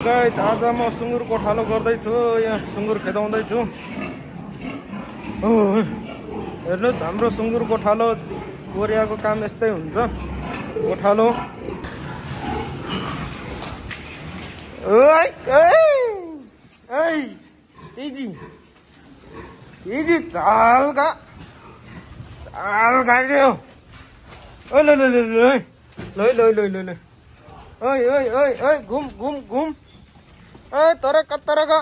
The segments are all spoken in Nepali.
गाइस आज म सुँगुर कोठालो गर्दैछु। यहाँ सुँगुर खेदाउँदैछु। हेर्नुस् हाम्रो सुँगुर कोठालो कोरियाको काम यस्तै हुन्छ। कोठालो इजी चाल खाइदियो। घुम तोरा कत्तर का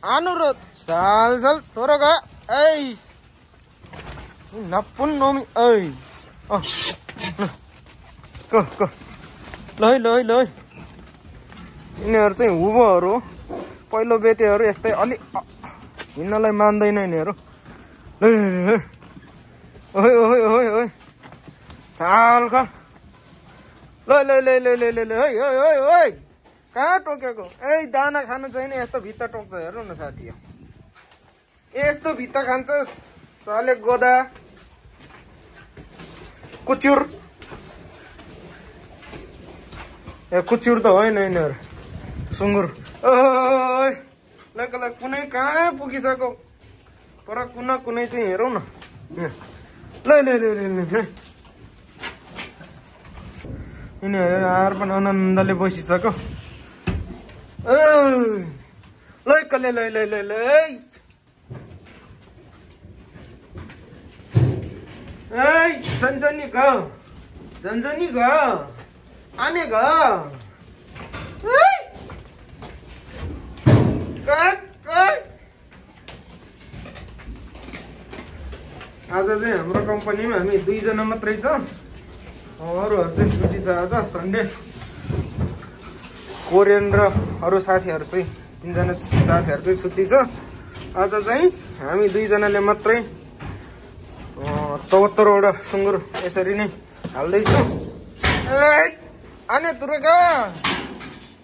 अनुरोध साल तोरा का नपुन नोमी यिनीहरू चाहिँ हुबोहरू पहिलो बेतेहरू यस्तै अलि हिँड्नलाई मान्दैन यिनीहरू। चाल खा कहाँ टोकेको दाना खानु छैन। यस्तो भित्ता टोक्छ हेर्नु न साथी। यस्तो भित्ता खान्छ साले गोदा कुचुर। कुचुर त होइन यिनीहरू सुँगुर। कुनै कहाँ पुगिसक्यो पर कुनै चाहिँ हेरौँ न। यिनीहरू आएर पनि आनन्दले बसिसक्यो। सन्जनी ग झन्झनी ग आने ग आज चाहिँ हाम्रो कम्पनीमा हामी 2 जना मात्रै छ। अरूहरू चाहिँ छुट्टी छ। आज सन्डे। कोरियन र अरू साथीहरू चाहिँ 3 जना साथीहरू चाहिँ छुट्टी छ। आज चाहिँ हामी 2 जनाले मात्रै 74वटा सुँगुर यसरी नै हाल्दैछु। आने तुरेका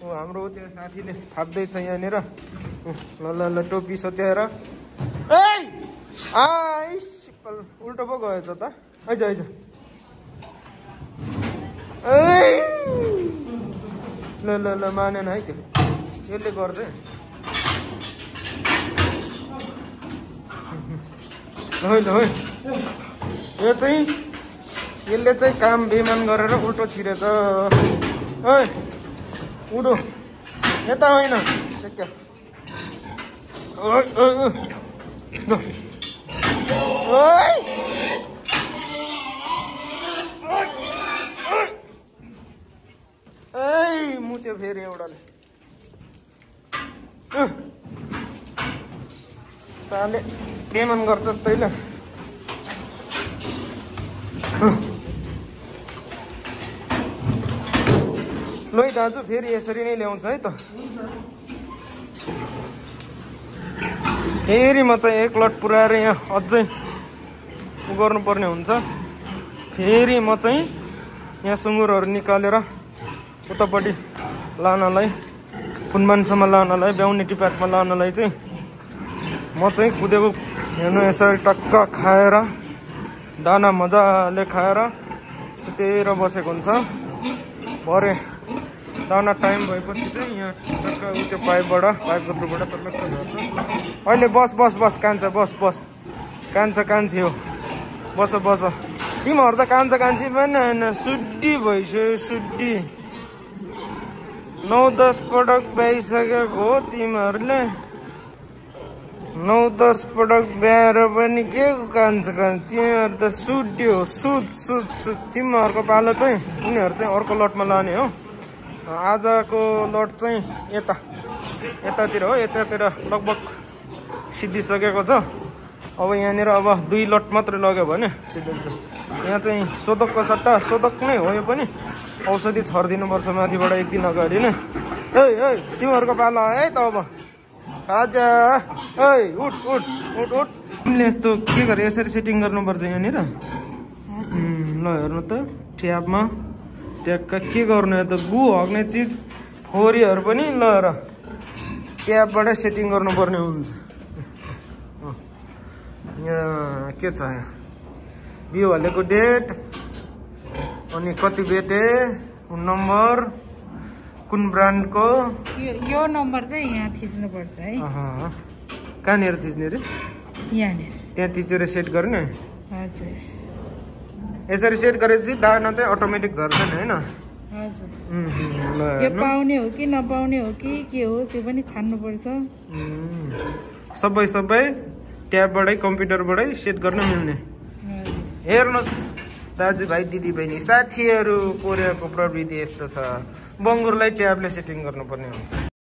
हाम्रो त्यो साथीले थाप्दैछ यहाँनिर। ल टोपी सोचेर उल्टो पो गएछ त। आइज ल मानेन है त्यो। यसले गर्छ यो चाहिँ यसले चाहिँ काम बेमान गरेर उल्टो छिरेछ। उडो यता होइन मुत्यो फेरि एउटाले। साले बेमान गर्छ तैँले। लै दाजु फेरि यसरी नै ल्याउँछ है त। फेरि म चाहिँ 1 लट पुऱ्याएर यहाँ अझै गर्नुपर्ने हुन्छ। फेरि म चाहिँ यहाँ सुँगुरहरू निकालेर उतापट्टि लानलाई फुनमानसम्म लानलाई ब्याउनेटी प्याटमा लानलाई चाहिँ म चाहिँ कुदेको। हेर्नु यसरी टक्क खाएर दाना मजाले खाएर सुतेर बसेको हुन्छ। भरे दाना टाइम भएपछि चाहिँ यहाँ टक्क त्यो पाइपको थ्रुबाट टक्क झर्छ। अहिले बस कान्छ बस कान्छी हो। बस तिमीहरू त कान्छी पनि होइन सुड्डी भइसक्यो। सुड्डी 9-10 पटक ब्याइसकेको हो तिमीहरूले। 9-10 पटक ब्याएर पनि के कान्छ तिमीहरू त सुड्डी हो। सुद तिमीहरूको पालो चाहिँ उनीहरू चाहिँ अर्को लटमा लाने हो। आजको लट चाहिँ यतातिर हो। यतातिर लगभग सिद्धिसकेको छ। अब यहाँनिर अब 2 लट मात्रै लग्यो भने सिद्धिन्छ। यहाँ चाहिँ सोदकको सट्टा सोदक नै हो। यो पनि औषधि छरिदिनुपर्छ माथिबाट 1 दिन अगाडि नै। तिमीहरूको पालो है त। अब आजा उठ तिमीले यस्तो के गरे यसरी सेटिङ गर्नुपर्छ यहाँनिर। ल हेर्नु त ट्यापमा ट्याक्क के गर्नु त गु हग्ने चिज फोरीहरू पनि ल र ट्यापबाट सेटिङ गर्नुपर्ने हुन्छ। यहाँ के छ यहाँ बिउ हालेको डेट अनि कति बेते नम्बर कुन ब्रान्डको यो नम्बर चाहिँ यहाँ थिच्नु पर्छ है कहाँनिर थिच्ने रे यहाँनिर त्यहाँ थिचेर सेट गर्ने हजुर यसरी सेट गरेपछि दाना चाहिँ अटोमेटिक झर्दैन हैन हजुर यो पाउने हो कि नपाउने हो कि के हो त्यो पनि छान्नु पर्छ सबै ट्याबबाटै कम्प्युटरबाटै सेट गर्न मिल्ने हेर्नुहोस् दाजुभाइ दिदीबहिनी साथीहरू कोरियाको प्रविधि यस्तो छ बङ्गुरलाई ट्याबले सेटिङ गर्नुपर्ने हुन्छ